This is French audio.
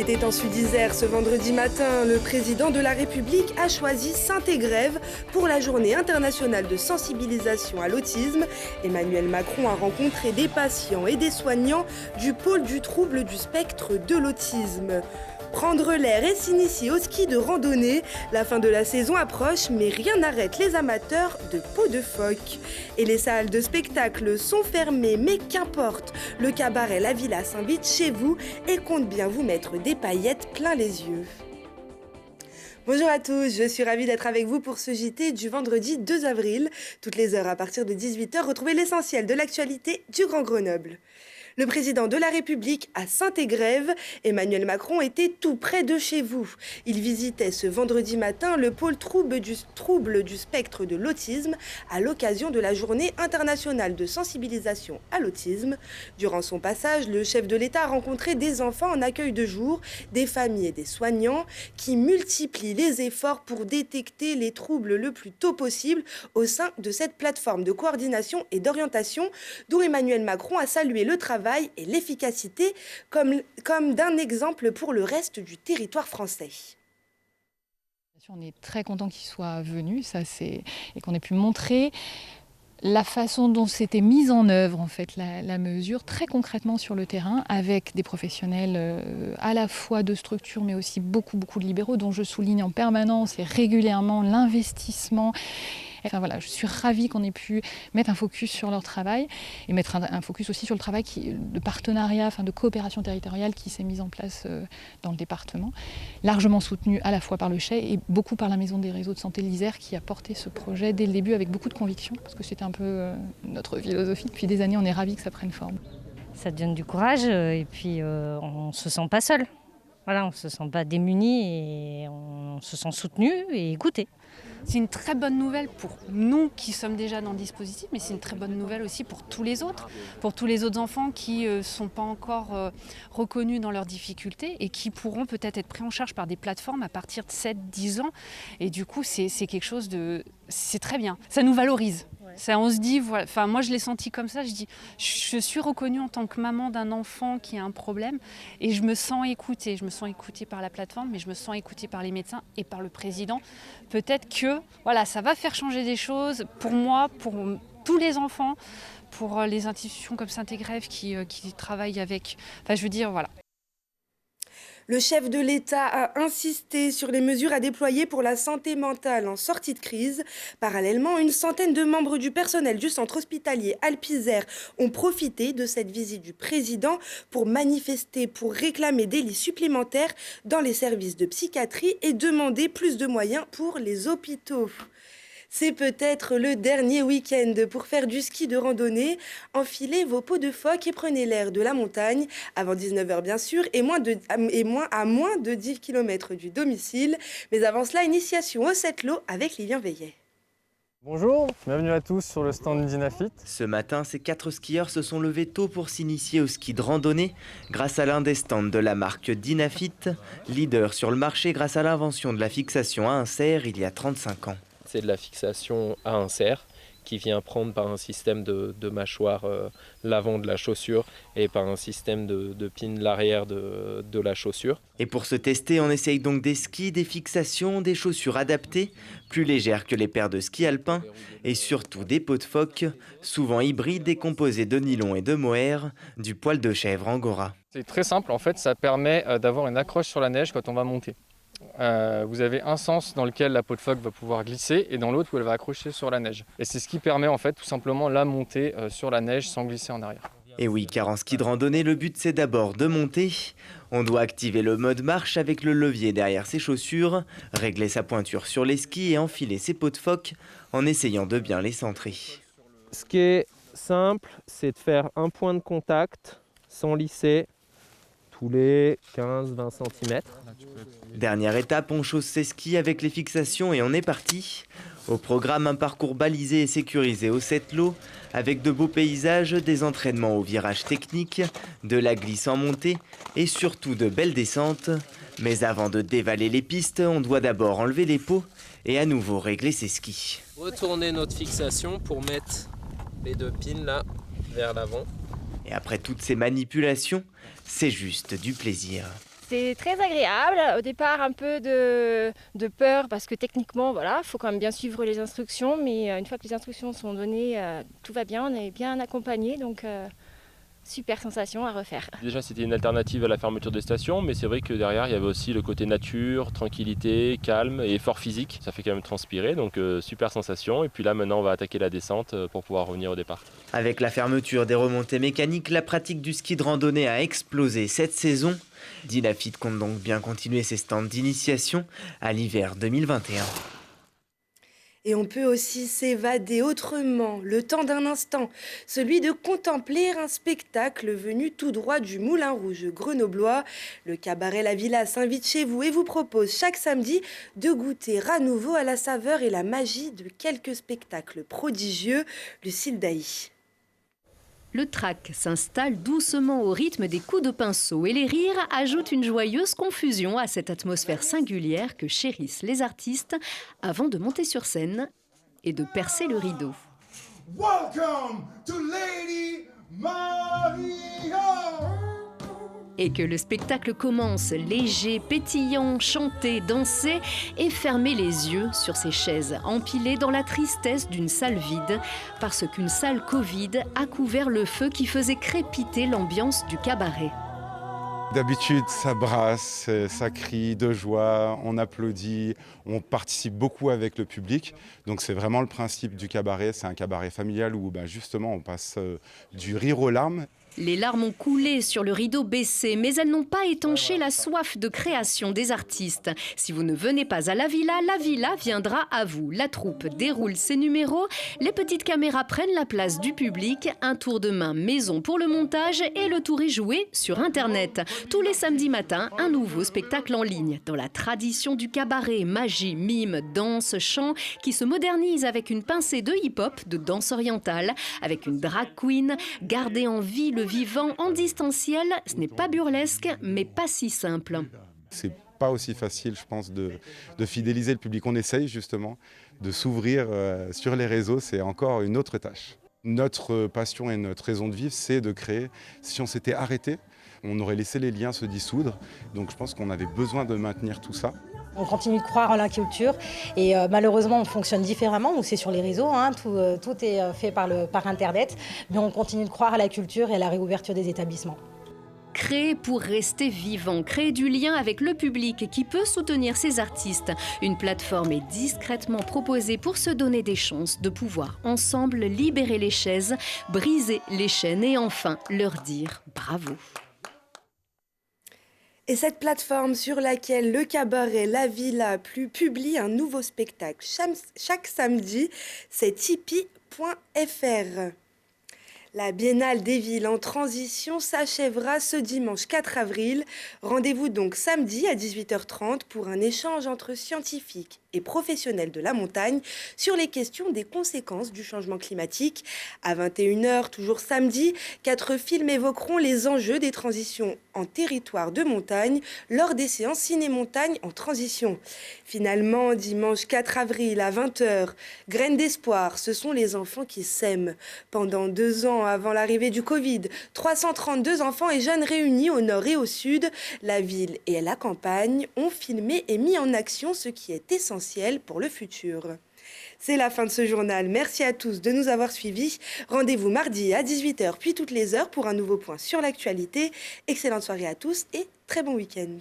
était en Sud-Isère ce vendredi matin. Le président de la République a choisi Saint-Égrève pour la journée internationale de sensibilisation à l'autisme. Emmanuel Macron a rencontré des patients et des soignants du pôle du trouble du spectre de l'autisme. Prendre l'air et s'initier au ski de randonnée. La fin de la saison approche, mais rien n'arrête les amateurs de peau de phoque. Et les salles de spectacle sont fermées, mais qu'importe. Le cabaret La Villa s'invite chez vous et compte bien vous mettre des paillettes plein les yeux. Bonjour à tous, je suis ravie d'être avec vous pour ce JT du vendredi 2 avril. Toutes les heures à partir de 18h, retrouvez l'essentiel de l'actualité du Grand Grenoble. Le président de la République à Saint-Égrève, Emmanuel Macron, était tout près de chez vous. Il visitait ce vendredi matin le pôle trouble du spectre de l'autisme à l'occasion de la journée internationale de sensibilisation à l'autisme. Durant son passage, le chef de l'État a rencontré des enfants en accueil de jour, des familles et des soignants qui multiplient les efforts pour détecter les troubles le plus tôt possible au sein de cette plateforme de coordination et d'orientation dont Emmanuel Macron a salué le travail et l'efficacité comme d'un exemple pour le reste du territoire français. On est très content qu'il soit venu, et qu'on ait pu montrer la façon dont c'était mise en œuvre en fait, la mesure très concrètement sur le terrain avec des professionnels à la fois de structures mais aussi beaucoup de libéraux dont je souligne en permanence et régulièrement l'investissement. Enfin voilà, je suis ravie qu'on ait pu mettre un focus sur leur travail et mettre un focus aussi sur le travail de partenariat, de coopération territoriale qui s'est mis en place dans le département, largement soutenu à la fois par le CHEI et beaucoup par la Maison des réseaux de santé de l'Isère qui a porté ce projet dès le début avec beaucoup de conviction parce que c'était un peu notre philosophie. Depuis des années, on est ravis que ça prenne forme. Ça donne du courage et puis on ne se sent pas seul. Voilà, on ne se sent pas démuni et on se sent soutenu et écouté. C'est une très bonne nouvelle pour nous qui sommes déjà dans le dispositif, mais c'est une très bonne nouvelle aussi pour tous les autres enfants qui ne sont pas encore reconnus dans leurs difficultés et qui pourront peut-être être pris en charge par des plateformes à partir de 7-10 ans. Et du coup, c'est quelque chose c'est très bien. Ça nous valorise. Ça, on se dit, voilà, moi je l'ai senti comme ça, je suis reconnue en tant que maman d'un enfant qui a un problème et je me sens écoutée par la plateforme, mais je me sens écoutée par les médecins et par le président. Peut-être que ça va faire changer des choses pour moi, pour tous les enfants, pour les institutions comme Saint-Égrève qui travaillent avec, voilà. Le chef de l'État a insisté sur les mesures à déployer pour la santé mentale en sortie de crise. Parallèlement, une centaine de membres du personnel du centre hospitalier Alpes-Isère ont profité de cette visite du président pour manifester, pour réclamer des lits supplémentaires dans les services de psychiatrie et demander plus de moyens pour les hôpitaux. C'est peut-être le dernier week-end pour faire du ski de randonnée. Enfilez vos peaux de phoque et prenez l'air de la montagne, avant 19h bien sûr, et à moins de 10 km du domicile. Mais avant cela, initiation au Sept-Lô avec Lilian Veillet. Bonjour, bienvenue à tous sur le stand Dynafit. Ce matin, ces 4 skieurs se sont levés tôt pour s'initier au ski de randonnée grâce à l'un des stands de la marque Dynafit, leader sur le marché grâce à l'invention de la fixation à un cerf il y a 35 ans. C'est de la fixation à un cerf qui vient prendre par un système de mâchoire l'avant de la chaussure et par un système de pin l'arrière de la chaussure. Et pour se tester, on essaye donc des skis, des fixations, des chaussures adaptées, plus légères que les paires de ski alpins et surtout des peaux de phoque, souvent hybrides et composées de nylon et de mohair, du poil de chèvre angora. C'est très simple, en fait, ça permet d'avoir une accroche sur la neige quand on va monter. Vous avez un sens dans lequel la peau de phoque va pouvoir glisser et dans l'autre où elle va accrocher sur la neige. Et c'est ce qui permet en fait tout simplement la montée sur la neige sans glisser en arrière. Et oui, car en ski de randonnée, le but c'est d'abord de monter. On doit activer le mode marche avec le levier derrière ses chaussures, régler sa pointure sur les skis et enfiler ses peaux de phoque en essayant de bien les centrer. Ce qui est simple, c'est de faire un point de contact sans lisser tous les 15-20 cm. Dernière étape, on chausse ses skis avec les fixations et on est parti. Au programme, un parcours balisé et sécurisé au Sept-Lô, avec de beaux paysages, des entraînements au virage technique, de la glisse en montée et surtout de belles descentes. Mais avant de dévaler les pistes, on doit d'abord enlever les pots et à nouveau régler ses skis. Retourner notre fixation pour mettre les 2 pins là vers l'avant. Et après toutes ces manipulations, c'est juste du plaisir. C'était très agréable. Au départ, un peu de peur parce que techniquement, voilà, il faut quand même bien suivre les instructions. Mais une fois que les instructions sont données, tout va bien, on est bien accompagné. Donc, super sensation à refaire. Déjà, c'était une alternative à la fermeture des stations, mais c'est vrai que derrière, il y avait aussi le côté nature, tranquillité, calme et effort physique. Ça fait quand même transpirer, donc super sensation. Et puis là, maintenant, on va attaquer la descente pour pouvoir revenir au départ. Avec la fermeture des remontées mécaniques, la pratique du ski de randonnée a explosé cette saison. Dynafit compte donc bien continuer ses stands d'initiation à l'hiver 2021. Et on peut aussi s'évader autrement, le temps d'un instant, celui de contempler un spectacle venu tout droit du Moulin Rouge grenoblois. Le cabaret La Villa s'invite chez vous et vous propose chaque samedi de goûter à nouveau à la saveur et la magie de quelques spectacles prodigieux. Lucille Dailly. Le trac s'installe doucement au rythme des coups de pinceau et les rires ajoutent une joyeuse confusion à cette atmosphère singulière que chérissent les artistes avant de monter sur scène et de percer le rideau. Welcome to Lady Maria. Et que le spectacle commence léger, pétillant, chanter, danser et fermer les yeux sur ces chaises empilées dans la tristesse d'une salle vide parce qu'une salle Covid a couvert le feu qui faisait crépiter l'ambiance du cabaret. D'habitude, ça brasse, ça crie de joie, on applaudit, on participe beaucoup avec le public. Donc c'est vraiment le principe du cabaret, c'est un cabaret familial où justement on passe du rire aux larmes. Les larmes ont coulé sur le rideau baissé, mais elles n'ont pas étanché la soif de création des artistes. Si vous ne venez pas à la Villa viendra à vous. La troupe déroule ses numéros, les petites caméras prennent la place du public, un tour de main maison pour le montage et le tour est joué sur Internet. Tous les samedis matins, un nouveau spectacle en ligne. Dans la tradition du cabaret, magie, mime, danse, chant, qui se modernise avec une pincée de hip-hop, de danse orientale, avec une drag queen, garder en vie le vivant en distanciel, ce n'est pas burlesque, mais pas si simple. C'est pas aussi facile, je pense, de fidéliser le public. On essaye justement de s'ouvrir sur les réseaux, c'est encore une autre tâche. Notre passion et notre raison de vivre, c'est de créer. Si on s'était arrêté, on aurait laissé les liens se dissoudre. Donc je pense qu'on avait besoin de maintenir tout ça. On continue de croire en la culture et malheureusement on fonctionne différemment, c'est sur les réseaux, tout est fait par Internet, mais on continue de croire à la culture et à la réouverture des établissements. Créer pour rester vivant, créer du lien avec le public qui peut soutenir ces artistes. Une plateforme est discrètement proposée pour se donner des chances de pouvoir ensemble libérer les chaises, briser les chaînes et enfin leur dire bravo. Et cette plateforme sur laquelle le cabaret La Villa publie un nouveau spectacle chaque samedi, c'est tipeee.fr. La Biennale des villes en transition s'achèvera ce dimanche 4 avril. Rendez-vous donc samedi à 18h30 pour un échange entre scientifiques et professionnels de la montagne sur les questions des conséquences du changement climatique. À 21h, toujours samedi, 4 films évoqueront les enjeux des transitions en territoire de montagne lors des séances ciné-montagne en transition. Finalement, dimanche 4 avril à 20h, Graines d'espoir, ce sont les enfants qui s'aiment. Pendant 2 ans avant l'arrivée du Covid, 332 enfants et jeunes réunis au nord et au sud, la ville et la campagne ont filmé et mis en action ce qui est essentiel pour le futur. C'est la fin de ce journal. Merci à tous de nous avoir suivis. Rendez-vous mardi à 18h puis toutes les heures pour un nouveau point sur l'actualité. Excellente soirée à tous et très bon week-end.